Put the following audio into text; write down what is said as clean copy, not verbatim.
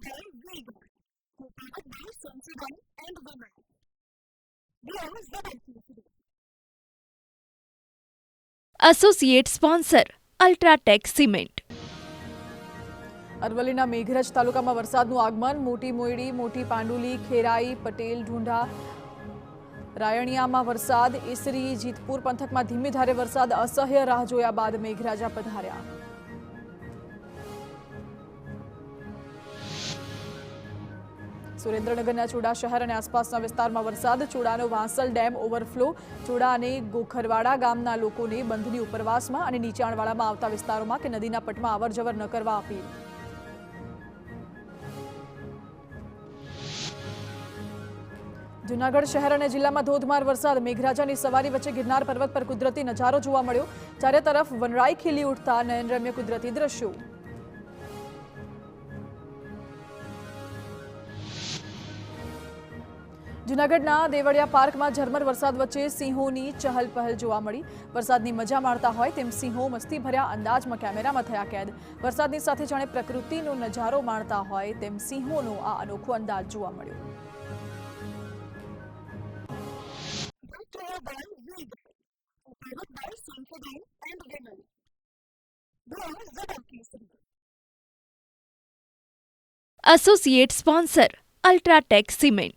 by Vega, powered by Sensodyne and Women. We are ZLP. Associate sponsor UltraTech cement. અરવલ્લીના મેઘરજ તાલુકામાં વરસાદનું આગમન. મોટી મોયડી, મોટી પાંડુલી, ખેરાઈ, પટેલ, ઢુંઢા, રાયણિયામાં વરસાદ. ઈસરી, જીતપુર પંથકમાં ધીમી ધારે વરસાદ. અસહ્ય રાહ જોયા બાદ મેઘરાજા પધાર્યા. સુરેન્દ્રનગરના ચૂડા શહેર અને આસપાસના વિસ્તારમાં વરસાદ. ચૂડાનો વાંસલ ડેમ ઓવરફ્લો. ચૂડા અને ગોખરવાડા ગામના લોકોને બંધની ઉપરવાસમાં અને નીચાણવાળામાં આવતા વિસ્તારોમાં કે નદીના પટમાં અવરજવર ન કરવા અપીલ. જૂનાગઢ શહેર અને જિલ્લામાં ધોધમાર વરસાદ. મેઘરાજાની સવારી વચ્ચે ગિરનાર પર્વત પર કુદરતી નજારો જોવા મળ્યો. ચારે તરફ વનરાઈ ખીલી ઉઠતા નયનરમ્ય કુદરતી દ્રશ્યો. જૂનાગઢના દેવળિયા પાર્કમાં ઝરમર વરસાદ વચ્ચે સિંહોની ચહલ પહલ જોવા મળી. વરસાદની મજા માણતા હોય તેમ સિંહો મસ્તીભર્યા અંદાજમાં કેમેરામાં થયા કેદ. વરસાદની સાથે જાણે પ્રકૃતિનો નજારો માણતા હોય તેમ સિંહોનો આ અનોખો અંદાજ જોવા મળ્યો. By Vega, powered by Sensodyne and Women. We are ZLP. Associate sponsor UltraTech cement.